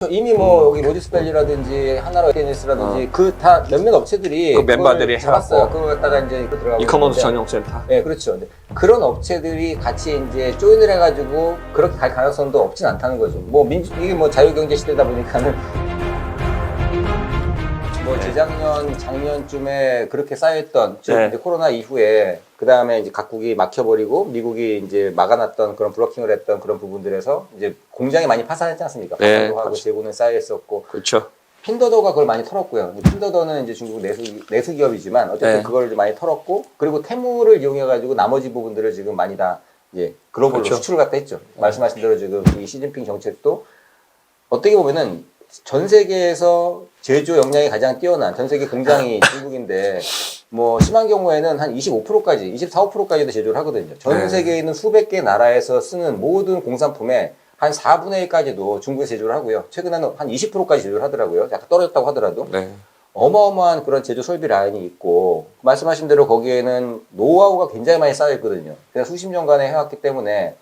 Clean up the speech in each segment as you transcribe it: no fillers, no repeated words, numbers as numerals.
이미 뭐 여기 로지스밸리라든지 하나로 테니스라든지 그 다 몇몇 업체들이 그 멤버들이 해봤어요. 그거 갖다가 이제 들어가고 이커머스 전용센터. 네, 그렇죠. 근데 그런 업체들이 같이 이제 조인을 해가지고 그렇게 갈 가능성도 없진 않다는 거죠. 뭐 이게 뭐 자유경제 시대다 보니까는 뭐 재작년, 작년쯤에 그렇게 쌓여있던 즉 이제 코로나 이후에 그 다음에 이제 각국이 막혀버리고 미국이 이제 막아놨던 그런 블로킹을 했던 그런 부분들에서 이제 공장이 많이 파산했지 않습니까? 파산도 하고 재고는 쌓여있었고. 그렇죠. 핀더더가 그걸 많이 털었고요. 핀더더는 이제 중국 내수 기업이지만 어쨌든 그걸 많이 털었고 그리고 테무를 이용해가지고 나머지 부분들을 지금 많이 다 이제 글로벌로 수출을 갖다 했죠. 말씀하신 대로 지금 이 시진핑 정책도 어떻게 보면은 전 세계에서 제조 역량이 가장 뛰어난 전 세계 공장이 중국인데 뭐 심한 경우에는 한 25%까지 24, 5%까지도 제조를 하거든요. 전 세계에 있는 수백 개 나라에서 쓰는 모든 공산품의 한 4분의 1까지도 중국에 제조를 하고요. 최근에는 한 20%까지 제조를 하더라고요. 약간 떨어졌다고 하더라도. 어마어마한 그런 제조 설비 라인이 있고 말씀하신 대로 거기에는 노하우가 굉장히 많이 쌓여 있거든요. 그냥 수십 년간에 해왔기 때문에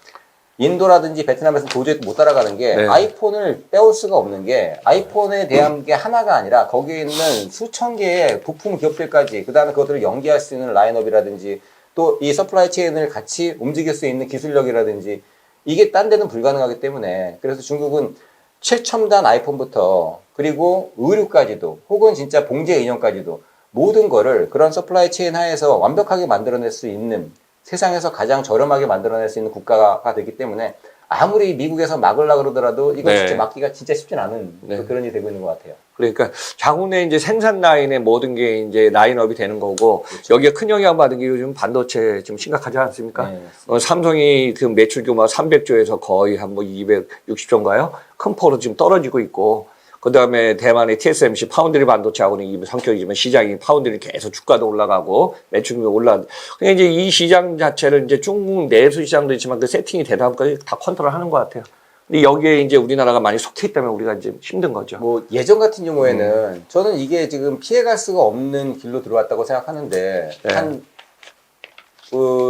인도라든지 베트남에서는 도저히 못 따라가는 게 아이폰을 빼올 수가 없는 게 아이폰에 대한 게 하나가 아니라 거기에 있는 수천 개의 부품 기업들까지 그 다음에 그것들을 연계할 수 있는 라인업이라든지 또 이 서플라이 체인을 같이 움직일 수 있는 기술력이라든지 이게 딴 데는 불가능하기 때문에 그래서 중국은 최첨단 아이폰부터 그리고 의류까지도 혹은 진짜 봉제 인형까지도 모든 거를 그런 서플라이 체인 하에서 완벽하게 만들어낼 수 있는 세상에서 가장 저렴하게 만들어낼 수 있는 국가가 되기 때문에 아무리 미국에서 막으려고 그러더라도 이거 진짜 막기가 진짜 쉽진 않은 그런 일이 되고 있는 것 같아요. 그러니까 자국내 이제 생산 라인의 모든 게 이제 라인업이 되는 거고 여기에 큰 영향 받은 게 요즘 반도체 좀 심각하지 않습니까? 삼성이 그 매출 규모가 300조에서 거의 한 뭐 260조인가요? 큰 폭으로 지금 떨어지고 있고 그 다음에 대만의 TSMC 파운드리 반도체하고는 이 성격이지만 시장이 파운드리 계속 주가도 올라가고 매출이 올라. 그냥 이제 이 시장 자체를 이제 중국 내수 시장도 있지만 그 세팅이 되다 보니까 다 컨트롤하는 것 같아요. 근데 여기에 이제 우리나라가 많이 속해 있다면 우리가 이제 힘든 거죠. 뭐 예전 같은 경우에는 저는 이게 지금 피해갈 수가 없는 길로 들어왔다고 생각하는데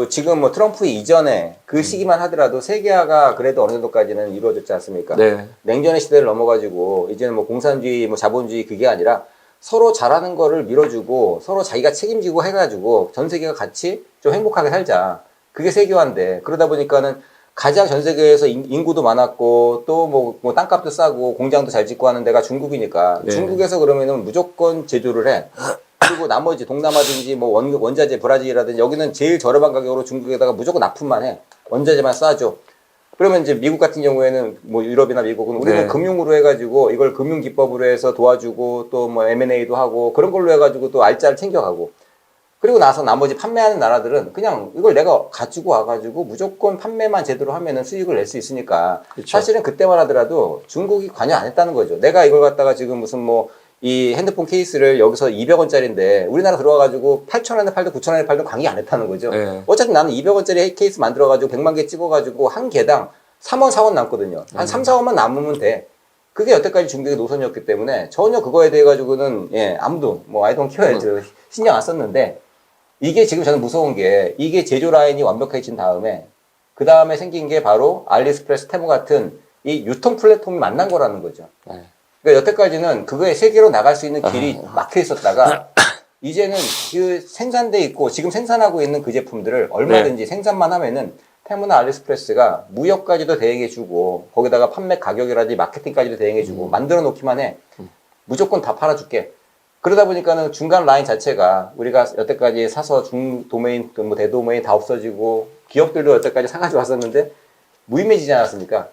지금 뭐 트럼프 이전에 그 시기만 하더라도 세계화가 그래도 어느 정도까지는 이루어졌지 않습니까? 냉전의 시대를 넘어가지고 이제는 뭐 공산주의, 뭐 자본주의 그게 아니라 서로 잘하는 거를 밀어주고 서로 자기가 책임지고 해가지고 전 세계가 같이 좀 행복하게 살자. 그게 세계화인데 그러다 보니까는 가장 전 세계에서 인구도 많았고 또 뭐 땅값도 싸고 공장도 잘 짓고 하는 데가 중국이니까 중국에서 그러면은 무조건 제조를 해. 그리고 나머지 동남아든지 뭐 원자재 브라질이라든지 여기는 제일 저렴한 가격으로 중국에다가 무조건 납품만 해. 원자재만 쏴줘. 그러면 이제 미국 같은 경우에는 뭐 유럽이나 미국은 우리는 금융으로 해가지고 이걸 금융 기법으로 해서 도와주고 또 뭐 M&A도 하고 그런 걸로 해가지고 또 알짜를 챙겨가고 그리고 나서 나머지 판매하는 나라들은 그냥 이걸 내가 가지고 와가지고 무조건 판매만 제대로 하면은 수익을 낼 수 있으니까 사실은 그때만 하더라도 중국이 관여 안 했다는 거죠. 내가 이걸 갖다가 지금 무슨 뭐 이 핸드폰 케이스를 여기서 200원짜리인데 우리나라 들어와가지고 8,000원에 팔든 9,000원에 팔든 관계 안 했다는 거죠. 어차피 나는 200원짜리 케이스 만들어가지고 100만 개 찍어가지고 한 개당 3원, 4원 남거든요. 한 3, 4원만 남으면 돼. 그게 여태까지 중국의 노선이었기 때문에 전혀 그거에 대해 가지고는 아무도 뭐 I don't care 신경 안 썼는데 이게 지금 저는 무서운 게 이게 제조 라인이 완벽해진 다음에 그 다음에 생긴 게 바로 알리익스프레스, 테무 같은 이 유통 플랫폼이 만난 거라는 거죠. 그러니까 여태까지는 그거에 세계로 나갈 수 있는 길이 막혀 있었다가 이제는 그 생산돼 있고 지금 생산하고 있는 그 제품들을 얼마든지 생산만 하면은 테무나 알리익스프레스가 무역까지도 대행해주고 거기다가 판매 가격이라든지 마케팅까지도 대행해주고 만들어 놓기만 해. 무조건 다 팔아줄게. 그러다 보니까는 중간 라인 자체가 우리가 여태까지 사서 중도메인, 뭐 대도메인 다 없어지고 기업들도 여태까지 사가지고 왔었는데 무의미해지지 않았습니까?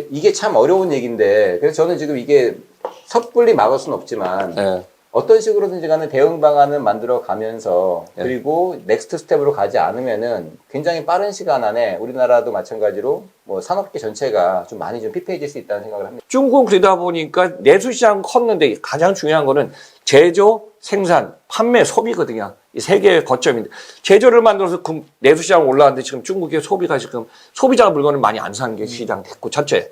이게 참 어려운 얘기인데 그래서 저는 지금 이게 섣불리 막을 수는 없지만 어떤 식으로든지 간에 대응 방안을 만들어 가면서 그리고 넥스트 스텝으로 가지 않으면은 굉장히 빠른 시간 안에 우리나라도 마찬가지로 뭐 산업계 전체가 좀 많이 좀 피폐해질 수 있다는 생각을 합니다. 중국은 그러다 보니까 내수시장 컸는데 가장 중요한 거는 제조, 생산, 판매, 소비거든요. 이 세 개의 거점인데 제조를 만들어서 그 내수시장 올라왔는데 지금 중국의 소비가 지금 소비자 물건을 많이 안 사는 게 시장 됐고 첫째.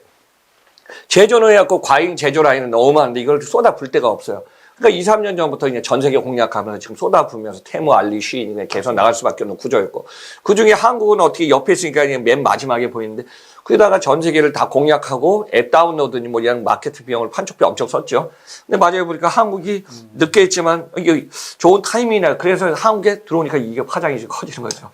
제조는 해갖고 과잉 제조 라인은 너무 많은데 이걸 쏟아 불 데가 없어요. 그러니까 2, 3년 전부터 이제 전 세계 공략하면서 지금 쏟아부으면서 테무, 알리, 쉬인 계속 나갈 수밖에 없는 구조였고 그 중에 한국은 어떻게 옆에 있으니까 맨 마지막에 보이는데 그러다가 전 세계를 다 공략하고 앱 다운로드니 뭐 이런 마케팅 비용을 판촉비 엄청 썼죠. 근데 마지막에 보니까 한국이 늦게 했지만 이게 좋은 타이밍이나 그래서 한국에 들어오니까 이게 파장이 커지는 거죠.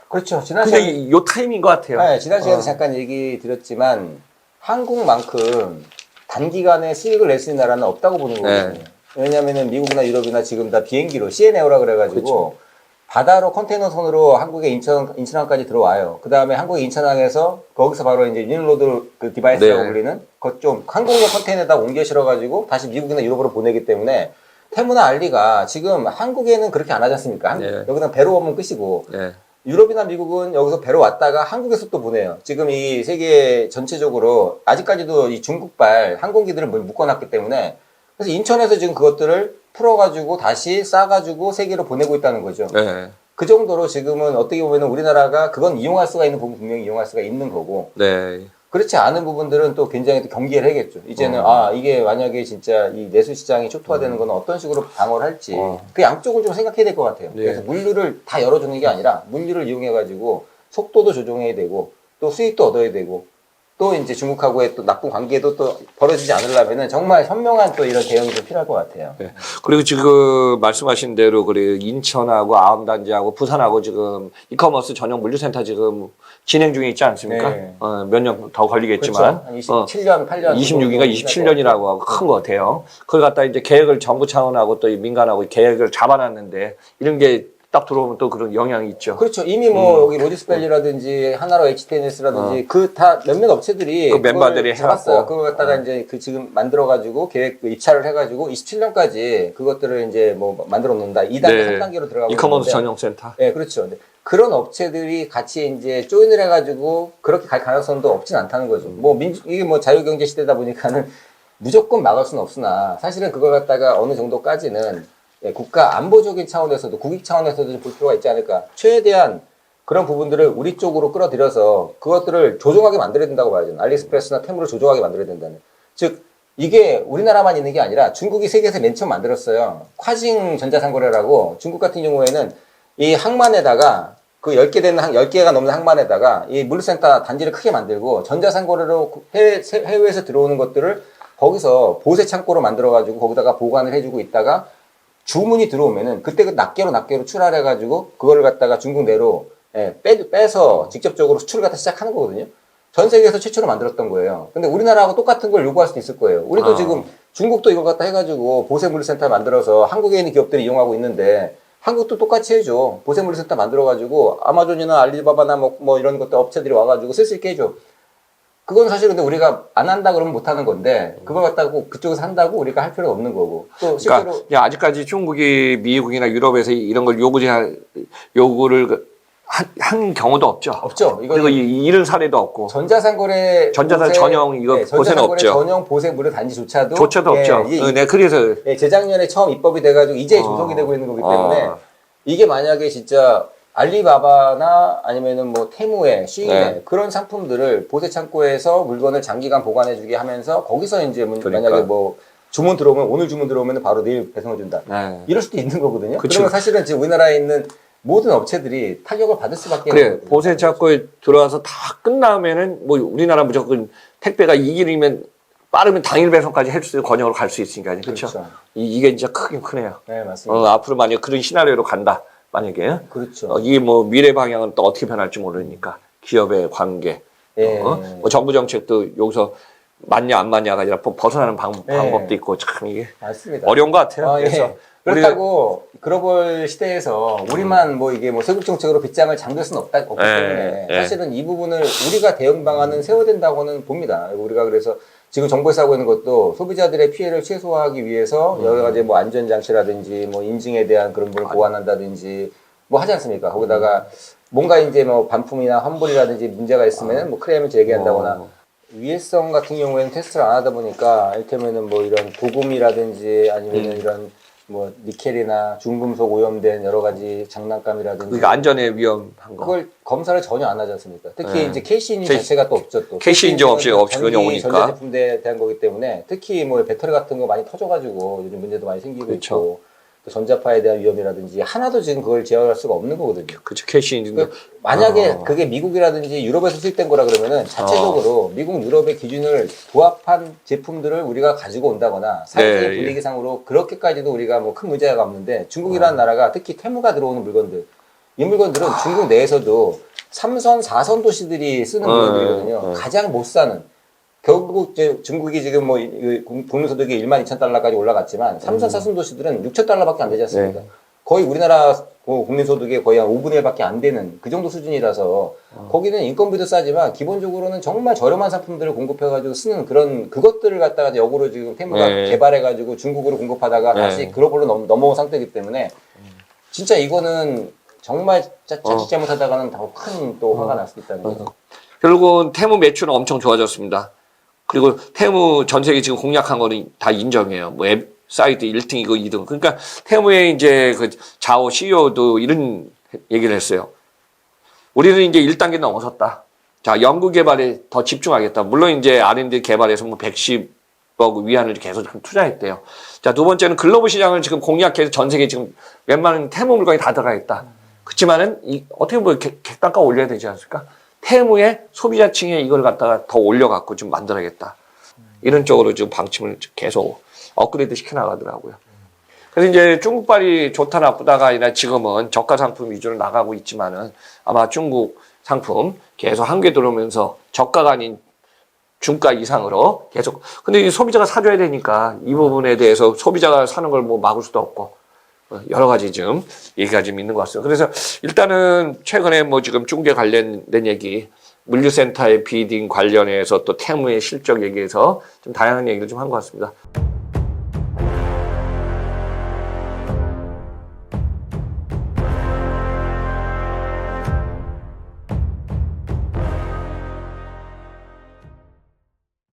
그렇죠. 지난 근데 시간에 요 타이밍인 것 같아요. 네, 지난 시간에 잠깐 얘기 드렸지만 한국만큼 단기간에 수익을 낼 수 있는 나라는 없다고 보는 거거든요. 네. 왜냐면은 미국이나 유럽이나 지금 다 비행기로 CN에어라 그래가지고 그렇죠. 바다로 컨테이너 선으로 한국의 인천항까지 들어와요. 그 다음에 한국의 인천항에서 거기서 바로 이제 유니로드 그 디바이스라고 네. 불리는 그 좀 항공용 컨테이너에다 옮겨 실어가지고 다시 미국이나 유럽으로 보내기 때문에 테무나 알리가 지금 한국에는 그렇게 안 하지 않습니까? 네. 여기다 배로 오면 끝이고 네. 유럽이나 미국은 여기서 배로 왔다가 한국에서 또 보내요. 지금 이 세계 전체적으로 아직까지도 이 중국발 항공기들을 묶어놨기 때문에 그래서 인천에서 지금 그것들을 풀어가지고 다시 싸가지고 세계로 보내고 있다는 거죠. 네. 그 정도로 지금은 어떻게 보면 우리나라가 그건 이용할 수가 있는 부분 분명히 이용할 수가 있는 거고 네. 그렇지 않은 부분들은 또 굉장히 또 경계를 해야겠죠. 이제는 이게 만약에 진짜 이 내수 시장이 초토화되는 건 어떤 식으로 방어를 할지 그 양쪽을 좀 생각해야 될 것 같아요. 네. 그래서 물류를 다 열어주는 게 아니라 물류를 이용해가지고 속도도 조정해야 되고 또 수익도 얻어야 되고 또 이제 중국하고의 또 나쁜 관계도 또 벌어지지 않으려면은 정말 현명한 또 이런 대응이 좀 필요할 것 같아요. 네. 그리고 지금 말씀하신 대로 그래 인천하고 아함단지하고 부산하고 지금 이커머스 전용 물류센터 지금 진행 중에 있지 않습니까? 네. 몇 년 더 걸리겠지만 그렇죠. 한 27년, 8년. 26인가 27년이라고 하고 큰 것 같아요. 그걸 갖다 이제 계획을 정부 차원하고 또 이 민간하고 계획을 잡아놨는데 이런 게 딱 들어오면 또 그런 영향이 있죠. 그렇죠. 이미 뭐 여기 로지스밸리라든지 하나로 HTNS라든지 그 다 몇몇 업체들이 그 멤버들이 잡았어요. 해갖고. 그걸 갖다가 이제 그 지금 만들어가지고 계획 입찰을 해가지고 27년까지 그것들을 이제 뭐 만들어 놓는다. 2단계, 네. 3단계로 들어가고 이커머스 있는데 전용센터. 네, 그렇죠. 근데 그런 업체들이 같이 이제 조인을 해가지고 그렇게 갈 가능성도 없진 않다는 거죠. 뭐 이게 뭐 자유경제 시대다 보니까는 무조건 막을 수는 없으나 사실은 그걸 갖다가 어느 정도까지는 국가 안보적인 차원에서도 국익 차원에서도 좀 볼 필요가 있지 않을까. 최대한 그런 부분들을 우리 쪽으로 끌어들여서 그것들을 조종하게 만들어야 된다고 봐야죠. 알리익스프레스나 테무를 조종하게 만들어야 된다는. 즉 이게 우리나라만 있는 게 아니라 중국이 세계에서 맨 처음 만들었어요. 콰징 전자상거래라고 중국 같은 경우에는 이 항만에다가 그 10개 되는 10개가 넘는 항만에다가 이 물류센터 단지를 크게 만들고 전자상거래로 해외에서 들어오는 것들을 거기서 보세 창고로 만들어가지고 거기다가 보관을 해주고 있다가 주문이 들어오면은 그때 그 낱개로 출하해가지고 그거를 갖다가 중국 내로 빼서 직접적으로 수출을 갖다 시작하는 거거든요. 전 세계에서 최초로 만들었던 거예요. 근데 우리나라하고 똑같은 걸 요구할 수도 있을 거예요. 우리도 지금 중국도 이걸 갖다 해가지고 보세물류센터 만들어서 한국에 있는 기업들이 이용하고 있는데 한국도 똑같이 해줘. 보세물류센터 만들어가지고 아마존이나 알리바바나 뭐 이런 것들 업체들이 와가지고 쓸 수 있게 해줘. 그건 사실 근데 우리가 안 한다 그러면 못 하는 건데 그걸 갖다가 꼭 그쪽에서 한다고 우리가 할 필요가 없는 거고 또 실제로 그러니까 아직까지 중국이 미국이나 유럽에서 이런 걸 요구를 한 경우도 없죠. 없죠. 그리고 이런 사례도 없고. 전자상거래 전용 이거 보세는 없죠. 전용 보세 무료 단지조차도 없죠. 네, 그래서 재작년에 처음 입법이 돼가지고 이제 조성이 되고 있는 거기 때문에 이게 만약에 진짜 알리바바나 아니면은 뭐 테무에 쉬인에 그런 상품들을 보세 창고에서 물건을 장기간 보관해주게 하면서 거기서 이제 만약에 뭐 주문 들어오면 오늘 주문 들어오면 바로 내일 배송해준다. 이럴 수도 있는 거거든요. 그쵸. 그러면 사실은 지금 우리나라에 있는 모든 업체들이 타격을 받을 수밖에 그래 보세 창고에 들어와서 다 끝나면은 뭐 우리나라 무조건 택배가 이 길이면 빠르면 당일 배송까지 헬스 권역으로 갈 수 있으니까 그렇죠. 이게 진짜 크긴 크네요. 네 맞습니다. 앞으로 만약 그런 시나리오로 간다. 만약에 그렇죠. 이게 뭐 미래 방향은 또 어떻게 변할지 모르니까 기업의 관계, 뭐 정부 정책도 여기서 맞냐 안 맞냐가 아니라 벗어나는 방법도 있고 참 이게 맞습니다. 어려운 것 같아요. 그래서 그렇다고 글로벌 시대에서 우리만 뭐 이게 뭐 세국 정책으로 빗장을 잠글 수는 없기 때문에 사실은 이 부분을 우리가 대응 방안은 세워야 된다고는 봅니다. 우리가 그래서 지금 정부에서 하고 있는 것도 소비자들의 피해를 최소화하기 위해서 여러 가지 뭐 안전장치라든지 뭐 인증에 대한 그런 부분을 보완한다든지 뭐 하지 않습니까? 거기다가 뭔가 이제 뭐 반품이나 환불이라든지 문제가 있으면 뭐 크레임을 제기한다거나 위해성 같은 경우에는 테스트를 안 하다 보니까 이를테면은 뭐 이런 도금이라든지 아니면 이런 뭐 니켈이나 중금속 오염된 여러 가지 장난감이라든지 그러니까 안전에 위험한 거. 그걸 검사를 전혀 안 하지 않습니까? 특히 네. 이제 KC 인증 자체가 또 없죠. 또 KC 인증 없이 그냥 오니까. 전자제품에 대한 거기 때문에 특히 뭐 배터리 같은 거 많이 터져가지고 요즘 문제도 많이 생기고 그렇죠. 있고 또 전자파에 대한 위험이라든지 하나도 지금 그걸 제어할 수가 없는 거거든요. 그렇죠. KC 인증도. 만약에 그게 미국이라든지 유럽에서 수입된 거라 그러면은 자체적으로 미국, 유럽의 기준을 부합한 제품들을 우리가 가지고 온다거나 사회적인 네, 분위기상으로 그렇게까지도 우리가 뭐 큰 문제가 없는데 중국이라는 나라가 특히 테무가 들어오는 물건들 이 물건들은 중국 내에서도 3선, 4선 도시들이 쓰는 물건들이거든요. 가장 못 사는 결국 이제 중국이 지금 뭐 국민소득이 12,000달러까지 올라갔지만 3선, 4선 도시들은 6,000달러밖에 안 되지 않습니까? 네. 거의 우리나라 국민소득의 거의 한 5분의 1밖에 안 되는 그 정도 수준이라서 거기는 인건비도 싸지만 기본적으로는 정말 저렴한 상품들을 공급해가지고 쓰는 그런 그것들을 갖다가 역으로 지금 테무가 네. 개발해가지고 중국으로 공급하다가 네. 다시 글로벌로 넘어온 상태이기 때문에 진짜 이거는 정말 자칫 잘못하다가는 더 큰 또 화가 날 수 있다는 거죠. 결국은 테무 매출은 엄청 좋아졌습니다. 그리고 테무 전 세계 지금 공략한 거는 다 인정해요. 뭐 웹사이트 1등이고 2등. 그러니까 테무의 이제 그 자오 CEO도 이런 얘기를 했어요. 우리는 이제 1단계 넘어섰다. 자, 연구 개발에 더 집중하겠다. 물론 이제 R&D 개발에서 뭐 110억 위안을 계속 투자했대요. 자, 두 번째는 글로벌 시장을 지금 공략해서 전 세계 지금 웬만한 테무 물건이 다 들어가 있다. 그렇지만은 어떻게 보면 객단가 올려야 되지 않습니까? 테무의 소비자층에 이걸 갖다가 더 올려갖고 좀 만들어야겠다. 이런 쪽으로 지금 방침을 계속 업그레이드 시켜나가더라고요. 그래서 이제 중국발이 좋다 나쁘다가 아니라 지금은 저가 상품 위주로 나가고 있지만은 아마 중국 상품 계속 한계 들어오면서 저가가 아닌 중가 이상으로 계속. 근데 이 소비자가 사줘야 되니까 이 부분에 대해서 소비자가 사는 걸 뭐 막을 수도 없고 여러 가지 좀 얘기가 좀 있는 것 같습니다. 그래서 일단은 최근에 뭐 지금 중개 관련된 얘기, 물류센터의 비딩 관련해서 또 테무의 실적 얘기해서 좀 다양한 얘기를 좀 한 것 같습니다.